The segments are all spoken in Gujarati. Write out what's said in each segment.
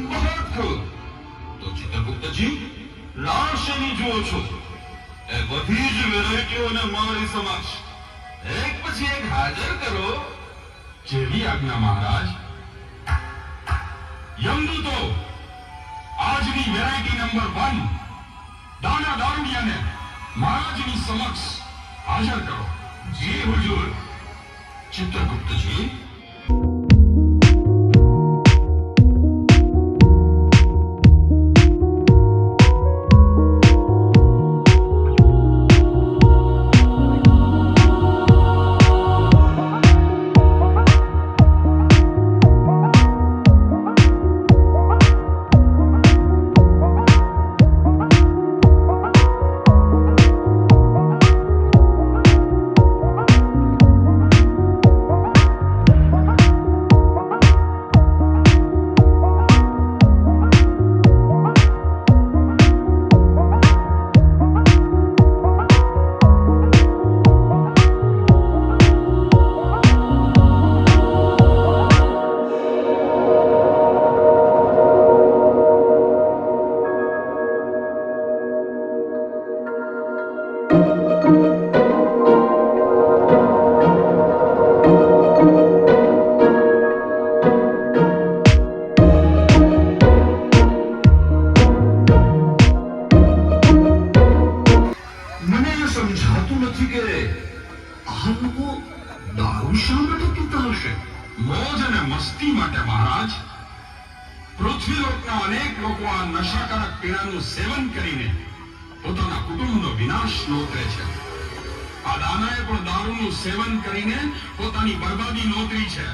बहुत खूब. તો ચિત્રગુપ્તજી, લાશની જુઓ છો એ બધી જ વેરાયટીઓને મારી સમક્ષ એક પછી એક હાજર કરો. જેવી આજ્ઞા મહારાજ. યમદૂતો, આજની વેરાયટી નંબર 1 દાના દારૂડિયાને મહારાજની સમક્ષ હાજર કરો. જી હુજુર. ચિત્રગુપ્તજી, મને એ સમજાતું નથી કે આ લોકો દારૂ શા માટે પીતા હશે? મોજ અને મસ્તી માટે મહારાજ. પૃથ્વીલોકના અનેક લોકો આ નશાકારક પીણાનું સેવન કરીને પોતાના કુટુંબનો વિનાશ નોતરે છે. આ દાનાએ પણ દારૂનું સેવન કરીને પોતાની બરબાદી નોતરી છે.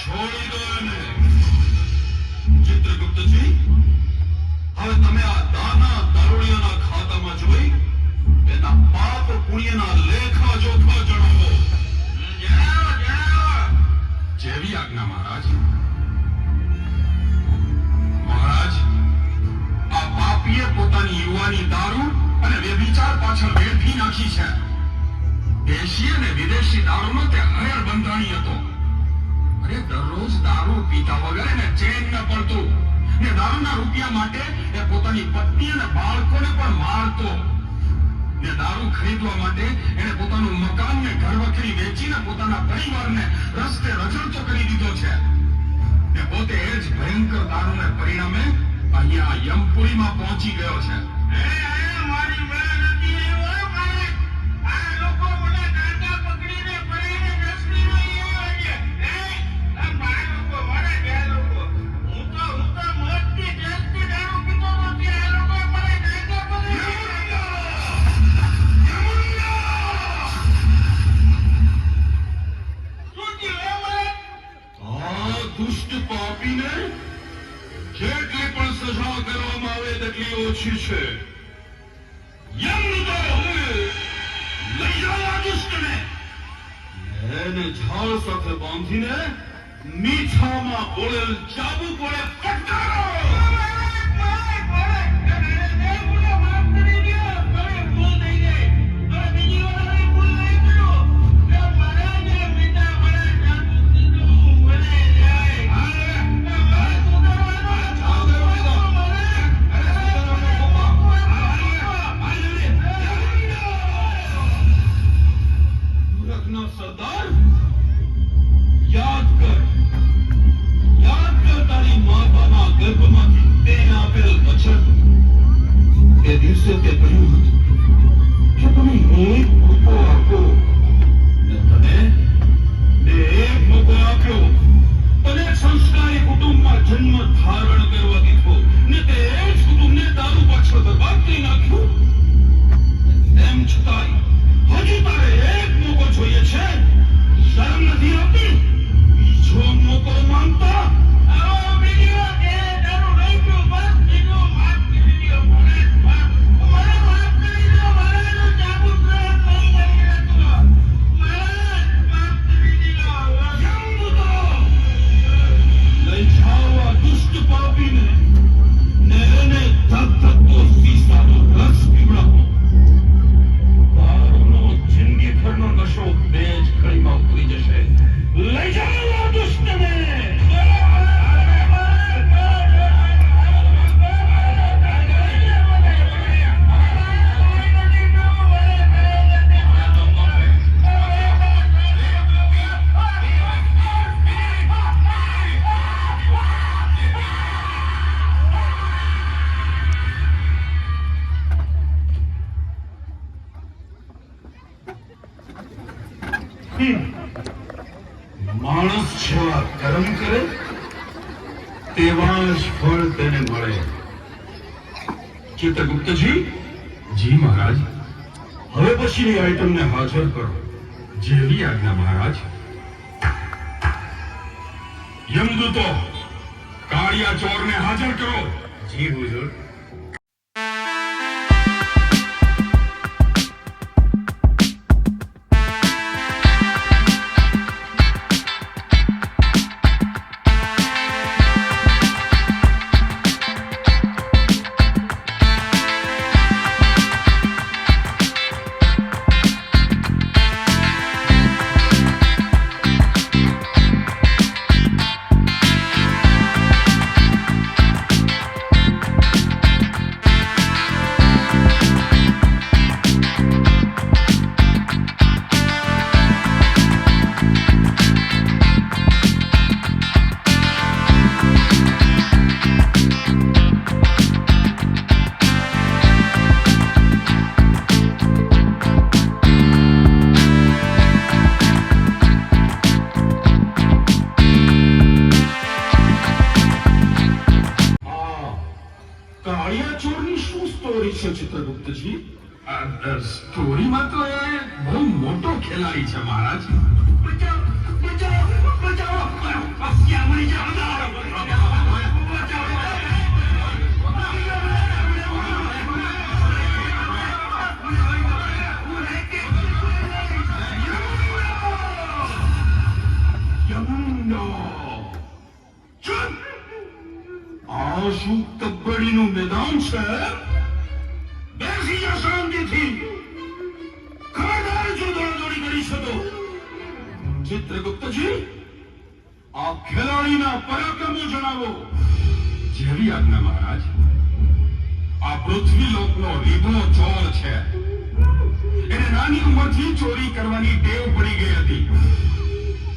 છોડી દો એને. ચિત્રગુપ્તજી, હવે તમે આ દાના દારૂડિયાના ખાતામાં જોઈ એના પાપ પુણ્યના લેખા જોખા જણાવો. જેવી આજ્ઞા મહારાજ. મહારાજ, આ પાપીએ પોતાની યુવાની દારૂ અને વ્યભિચાર પાછળ વેડફી નાખી છે. દેશી અને વિદેશી દારૂનો તે હૈર બંધાણી હતો. અરે દરરોજ દારૂ પીતા વગર એને ચેન ન પડતું ને દારૂના રૂપિયા માટે એ પોતાની પત્ની અને બાળકોને પણ મારતો ને દારૂ ખરીદવા માટે એને પોતાનું મકાન ને ઘર વખરી વેચીને પોતાના પરિવારને રસ્તે રજળતો કરી દીધો છે ને પોતે એ જ ભયંકર દારૂને પરિણામે અહીંયા યમપુરીમાં પહોંચી ગયો છે. દુષ્ટ પાપીને જેટલી પણ સજા કરવામાં આવે તેટલી ઓછી છે. યમદૂતો, લઈ જાઓ આ દુષ્ટને. એને ઝાડ સાથે બાંધીને મીઠામાં બોળેલ ચાબુ વડે ફટકારો. સરદાર, યાદ કર તારી માતાના ગર્ભમાંથી માણસ જેવા કર્મ કરે તેવા જ ફળ તેને મળે. ચિત્રગુપ્તજી, જી મહારાજ. હવે પછીની આઈટમને હાજર કરો. જેવી આજ્ઞા મહારાજ. યમદૂતો, કાળિયા ચોરને હાજર કરો. જી હુજુર. કાળિયા ચોરની શું સ્ટોરી છે ચિત્રગુપ્તજી? સ્ટોરીમાં તો એ બહુ મોટો ખેલાડી છે મહારાજ. બચાવ, બચાવ, બચાવ! અસ્યા મરી જાઓ. આ શું કબડ્ડીનું મેદાન છે? બેસી જા શાંતિથી. ખબરદાર જો દોડાદોડી કરી શકો. ચિત્રગુપ્તજી, આ ખેલાડીના પરાક્રમો જણાવો. જેવી આજ્ઞા મહારાજ. આ પૃથ્વીલોકનો રીબો ચોર છે. એને નાની ઉંમરથી ચોરી કરવાની ટેવ પડી ગઈ હતી.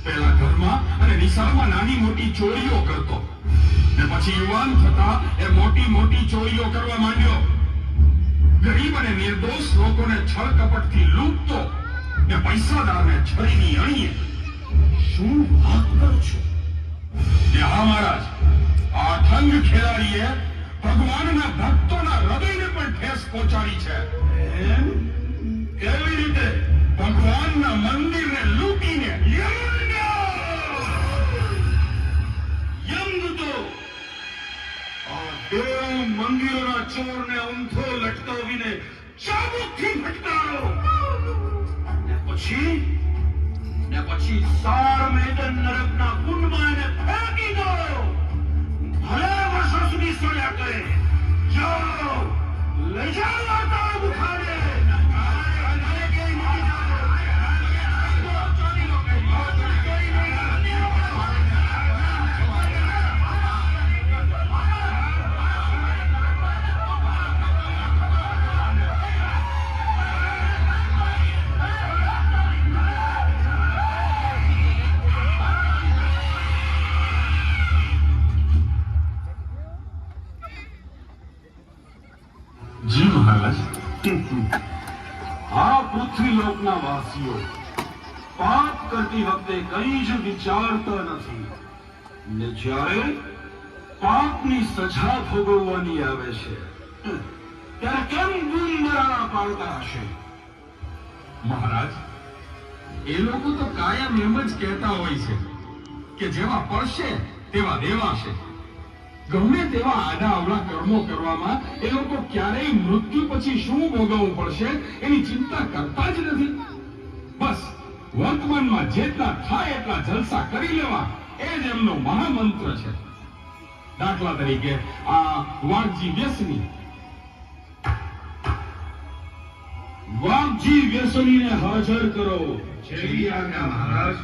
પહેલા ઘરમાં અને નિશાળમાં નાની મોટી ચોરીઓ કરતો, ને પછી યુવાન થતા એ મોટી મોટી ચોરીઓ કરવા માંડ્યો. ગરીબ અને નિર્દોષ લોકોને છળ કપટથી લૂંટતો, ને પૈસાદારને છરીની અણીએ. શું વાત કરો છો? હા મહારાજ. આ ઠંગ ખેલાડીએ ભગવાનના ભક્તોના હૃદયને પણ ઠેસ પહોંચાડી છે. એમ? કેવી રીતે? ભગવાનના મંદિરને લૂંટીને. યમદૂતો, આ દેવ મંદિરોના ચોરને ઊંધો લટકાવીને ચાબુકથી ફટકારો. ને પછી સાર મેદન નરકના કુંડમાં એને ફેંકી દો. ભલે વર્ષો સુધી સળ્યા કરે. જાઓ, લઈ જાઓ વાર્તાઓ બુખારે. જી મહારાજ. આ પૃથ્વીલોકના વાસીઓ પાપ કરતી વખતે કંઈ જ વિચારતા નથી, ને જ્યારે પાપની સજા ભોગવવાની આવે છે ત્યારે કેમ બૂમબરાડા પાડતા હશે? મહારાજ, એ લોકો તો કાયમ એમ જ કહેતા હોય છે કે જેવા પડશે તેવા દેવાશે. ગમે તેવા આડા અવળા કર્મો કરવામાં એ લોકો ક્યારેય મૃત્યુ પછી શું ભોગવવું પડશે એની ચિંતા કરતા જ નથી. બસ વર્તમાનમાં જેટલા થાય એટલા જલસા કરી લેવા એ જ એમનો મહામંત્ર છે. દાખલા તરીકે આ વાઘજી વ્યસની. વાઘજી વ્યસનીને હાજર કરો. જેવી આજ્ઞા મહારાજ.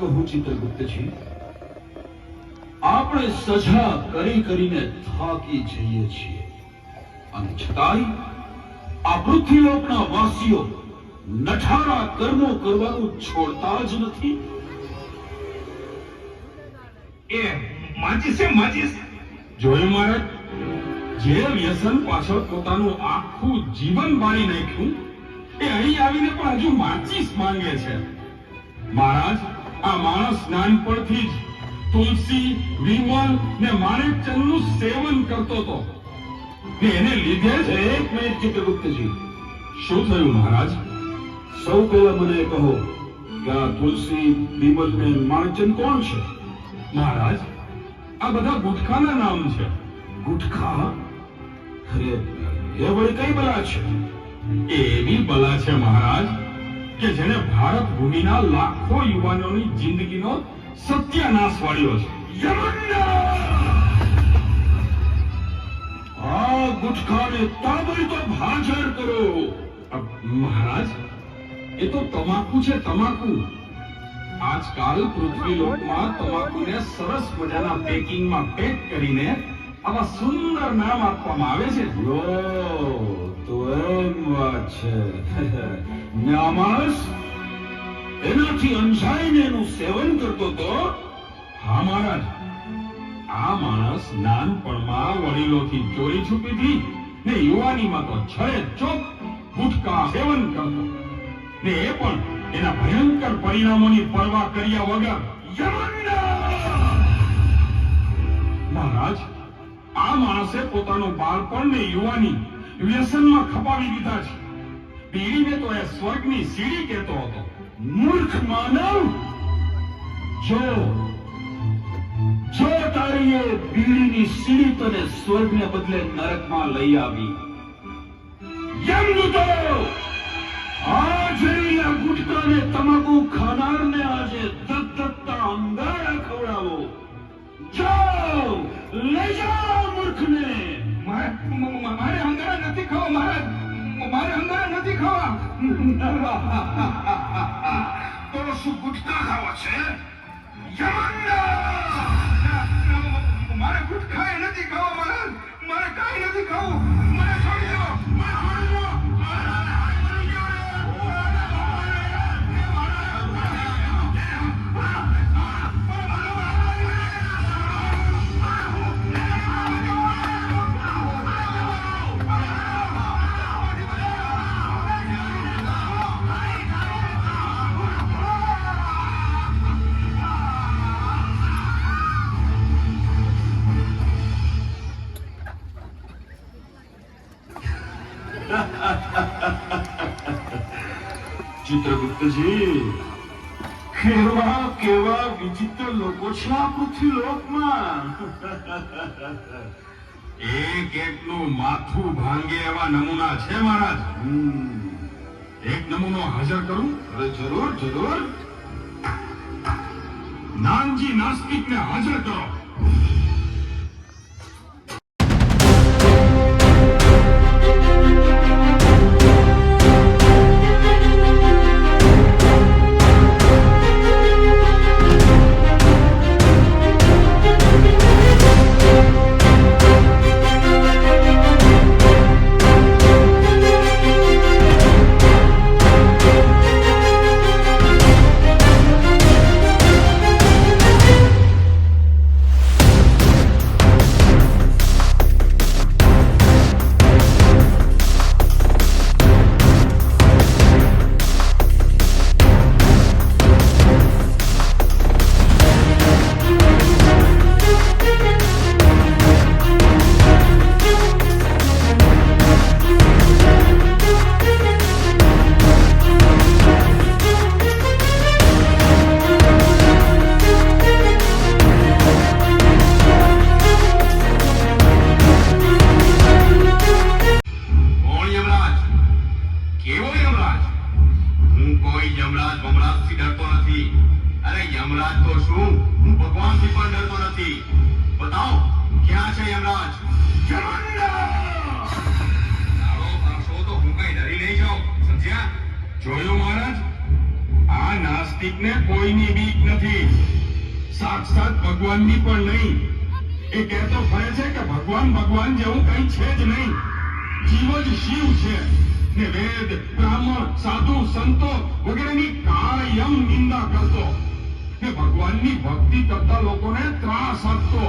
કહું ચિત્રગુપ્તજી, આપણે સજા કરી કરીને થાકી જઈએ છીએ અને છતાંય આ પૃથ્વીલોકના વાસીઓ નઠારા કર્મો કરવાનું છોડતા જ નથી. એ માચીસ જોયું મહારાજ, જે વ્યસન પાછળ પોતાનું આખું જીવન બાળી નાખ્યું એ અહીં આવીને પણ હજુ માચીસ માંગે છે. મહારાજ, આ માણસ નાનપણથી જ તુલસી, વિમલ ને માણેકચંદનું સેવન કરતો હતો ને એને લીધે જ એક મિનિટ ચિત્રગુપ્તજી, શું થયું મહારાજ? સૌ પહેલા મને કહો કે આ તુલસી, વિમલ ને માણચંદ કોણ છે? મહારાજ, આ બધા ગુટખાના નામ છે. ગુટખા? અરે, એ વળી કઈ બલા છે? એ એવી બલા છે મહારાજ કે જેને ભારત ભૂમિના લાખો યુવાનોની જિંદગીનો સત્યાનાશ વાળ્યો છે. આ ગુટખાને તાબડતોબ હાજર કરો. મહારાજ, એ તો તમાકુ છે, તમાકુ. આજકાલ પૃથ્વીલોકમાં તમાકુને સરસ મજાના પેકિંગમાં પેક કરીને આવા સુંદર નામ આપવામાં આવે છે. લો, તો એમ વાત છે. ને આ માણસ એનાથી અંજાઈને એનું સેવન કરતો તો? હા મહારાજ, આ માણસ નાનપણમાં વડીલોથી ચોરી છુપીથી ને યુવાનીમાં તો છળે ચોક ગુટકા સેવન કરતો ને એ પણ એના ભયંકર પરિણામોની પરવા કર્યા વગર. મહારાજ, આ માણસે પોતાનું બાળપણ ને યુવાની વ્યસનમાં ખપાવી દીધા છે. બીડીને તો એ સ્વર્ગની સીડી કહેતો હતો. મૂર્ખ માનવ, જો તારી એ બીડીની સીડી તને સ્વર્ગને બદલે નરકમાં લઈ આવી. યમદૂતો, આજે આ ગુટકાને તમાકુ ખાનારને આજે ધગધગતા અંગારા ખવડાવો. જાઓ, લઈ જાઓ મૂર્ખને. મારે અંગારા નથી ખાવા મહારાજ, મારે અંગારા નથી ખાવા. તો શું ગુટકા ખાવા છે? મારે ગુટખા નથી ખાવા મહારાજ, મારે કાંઈ નથી ખાવું. મને છોડી દો, મને છોડી દો. ચિત્રગુપ્તજી, કેવા કેવા વિચિત્ર લોકો છે આ પૃથ્વીલોકમાં. એક એકનું માથું ભાંગે એવા નમૂના છે મહારાજ. એક નમૂનો હાજર કરું? અરે જરૂર જરૂર. નાનજી નાસ્તિકને હાજર કરો. જોયું મહારાજ, આ આ નાસ્તિકને કોઈની બીક નથી, સાક્ષાત ભગવાનની પણ નહીં. એ કહેતો ફરે છે કે ભગવાન જેવું કંઈ છે જ નહીં, જીવ જ શિવ છે ને વેદ, બ્રાહ્મણ, સાધુ, સંતો વગેરેની કાયમ નિંદા કરતો ને ભગવાનની ભક્તિ કરતા લોકોને ત્રાસ આપતો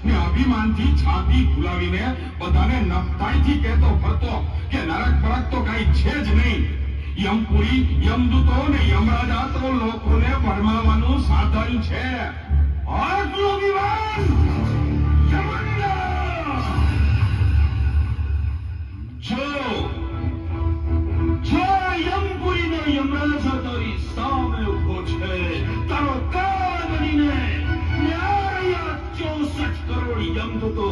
ને અભિમાનથી છાતી ફુલાવીને બધાને નફતાઈથી કહેતો ફરતો કે નરક બરક તો કઈ છે જ નહીં. યમપુરી, યમદૂતો ને યમરાજા તો લોકોને ભરમાવાનું સાધન છે. આટલો વિવાદ યમરાજા! જો યમપુરીનો યમરાજા તારી સામે ઉભો છે, તારો કાળ બનીને ન્યાય 64 કરોડ યમદૂતો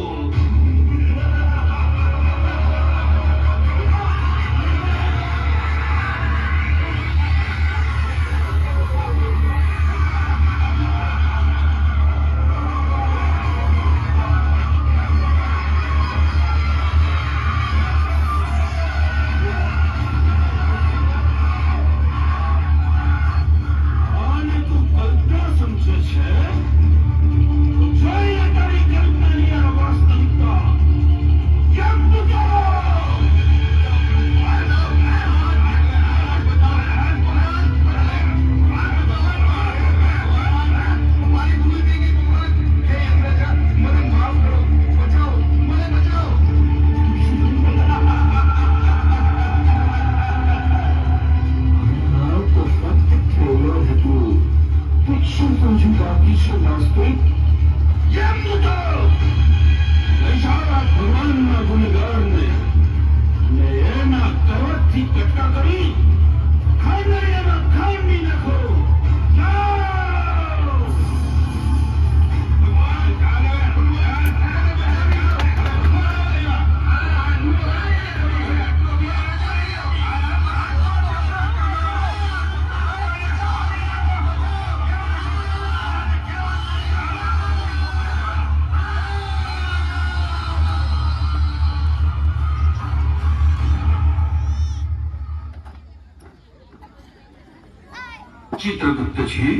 ચિત્રગુપ્તજી,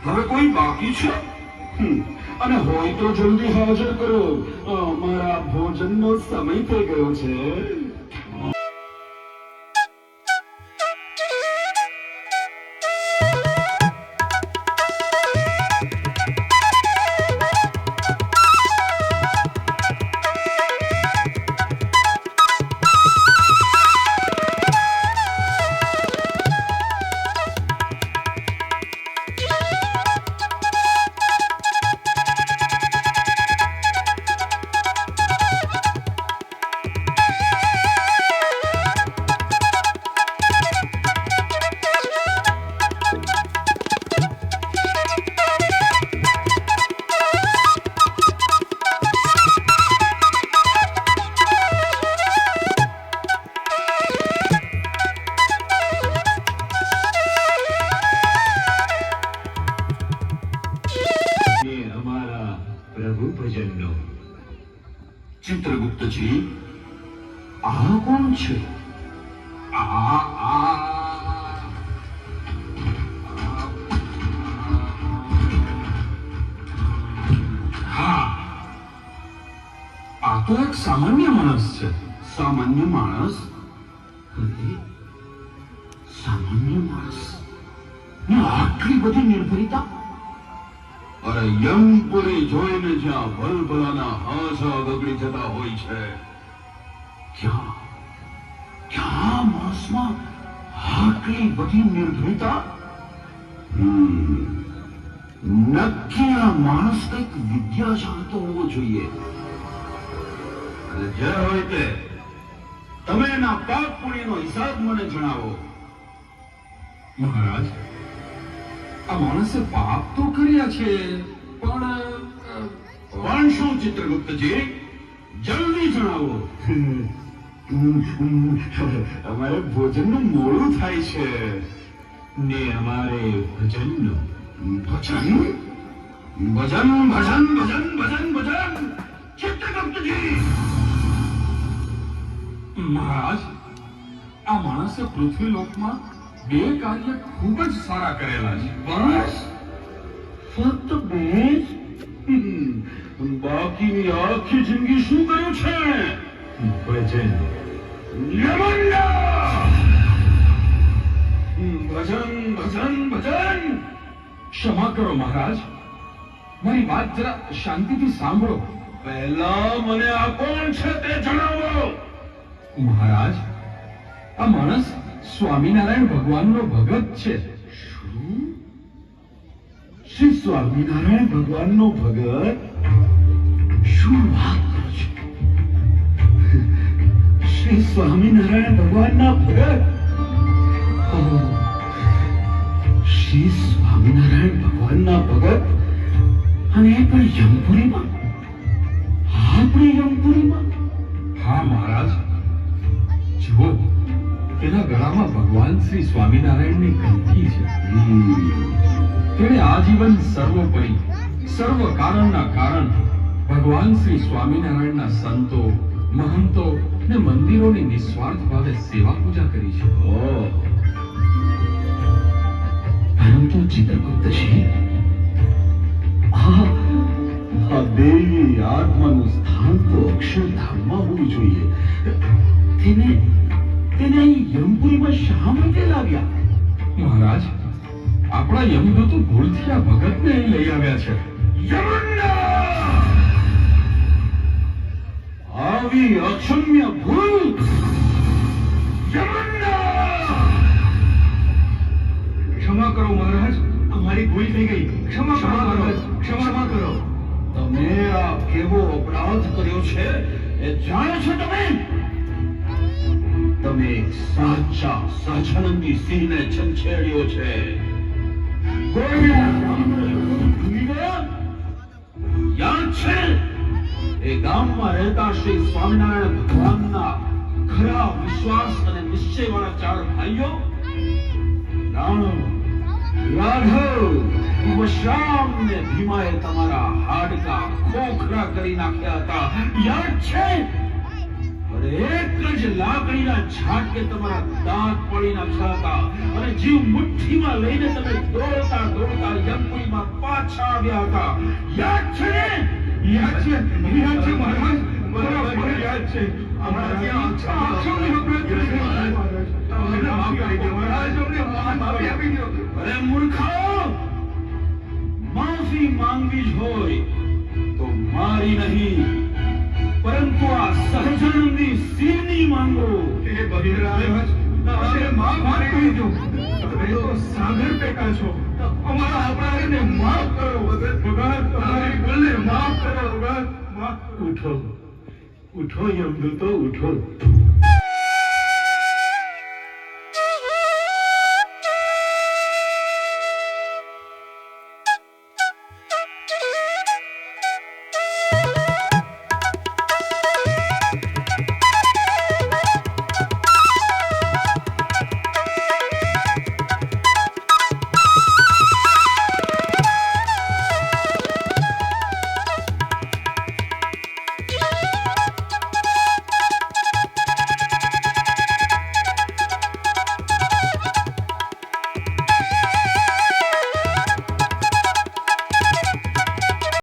હવે કોઈ બાકી છે? અને હોય તો જલ્દી હાજર કરો, અમારા ભોજનનો સમય થઈ ગયો છે. ચિત્રગુપ્તજી, આ કોણ છે? આ તો એક સામાન્ય માણસ છે. સામાન્ય માણસ? સામાન્ય માણસ ને આટલી બધી નિર્ભયતા? અરે યમપુરી જોઈને જ્યાં ભલભલાના હાસા બગડી જતા હોય છે, ક્યાં માણસમાં આટલી બધી નિર્ભયતા? નક્કી આ માણસ કંઈક વિદ્યા જાણતો હોવો જોઈએ. અને જે હોય તે તમે એના પાપ પુણ્યનો હિસાબ મને જણાવો. મહારાજ, આ માણસે પાપ તો કર્યા છે, પણ શું ચિત્રગુપ્તજી? જલ્દી જણાવો. અમારે ભોજનનું મોડું થાય છે ને અમારે ભજનનું. ભજન ભજન ભજન ભજન ભજન ભજન ચિત્રગુપ્તજી! મહારાજ, આ માણસે પૃથ્વી લોકમાં બે કાર્ય ખૂબ જ સારા કરેલા છે. બસ ફક્ત બે જ? બાકીની આખી જિંદગી શું કર્યું છે? ભજન. યમંડા! ભજન ભજન ભજન! ક્ષમા કરો મહારાજ, મારી વાત જરા શાંતિથી સાંભળો. પહેલા મને આ કોણ છે તે જણાવો. મહારાજ, આ માણસ સ્વામિનારાયણ ભગવાનનો ભગત છે. શું? શ્રી સ્વામિનારાયણ ભગવાનનો ભગત? શું વાત કરો છો? શ્રી સ્વામિનારાયણ ભગવાનના ભગત? ઓહ, શ્રી સ્વામિનારાયણ ભગવાનના ભગત અને એ પણ યમપુરીમાં? આપણી યમપુરીમાં? હા મહારાજ, જુઓ, તેના ગળામાં ભગવાન શ્રી સ્વામિનારાયણની કંઠી છે. તેણે આજીવન સર્વોપરી સર્વ કારણના કારણ ભગવાન શ્રી સ્વામિનારાયણના સંતો, મહંતો ને મંદિરોની નિસ્વાર્થ ભાવે સેવા પૂજા કરી છે. ઓહ, પરંતુ ચિત્રગુપ્તજી, આ દેવી આત્માનું સ્થાન તો અક્ષરધામમાં હોવું જોઈએ. તેને અહીં યમપુરીમાં શા માટે લાવ્યા? મહારાજ, આપણા યમદૂતો ભૂલથી આ ભગતને અહીં લઈ આવ્યા છે. યમંડા! આવી અક્ષમ્ય ભૂલ! યમંડા! ક્ષમા કરો મહારાજ, અમારી ભૂલ થઈ ગઈ. ક્ષમા કરો મહારાજ, ક્ષમા કરો. તમે આ કેવો અપરાધ કર્યો છે એ જાણો છો તમે? તમે એક સાચા સહજાનંદી સિંહને છંછેડ્યો છે. કોઈના ગામનો ભૂલી ગયા? યાદ છે? એ ગામમાં રહેતા શ્રી સ્વામિનારાયણ ભગવાનના ખરા વિશ્વાસ અને નિશ્ચયવાળા 4 ભાઈઓ રાણો, રાઘવ, વશરામ ને ભીમાએ તમારા હાડકા ખોખરા કરી નાખ્યા હતા. યાદ છે? અરે એક જ લાકડીના ઝાટકે તમારા દાંત પાડી નાખ્યા હતા અને જીવ મુઠ્ઠીમાં લઈને તમે દોડતા દોડતા યમપુરીમાં પાછા આવ્યા હતા. યાદ છે ને? યાદ છે મહારાજ, બરાબર યાદ છે. અમારા ત્યાં અક્ષમની અપરાધ કરી છે મહારાજ. અમને માફ કરી દો મહારાજ, અમને માફી આપી દો. અરે મૂર્ખો, માફી માંગવી જ હોય તો મારી નહીં પરંતુ આ સહજાનંદી સિંહની માંગો. હે બહિરાજ, અમને માફ કરી દો. તમે તો સાગર પેટા છો. અમારા અપરાધને માફ કરો ભગત. તમારી ભૂલને માફ કરો ભગત. માફ કરો. ઉઠો, ઉઠો યમદૂતો, ઉઠો.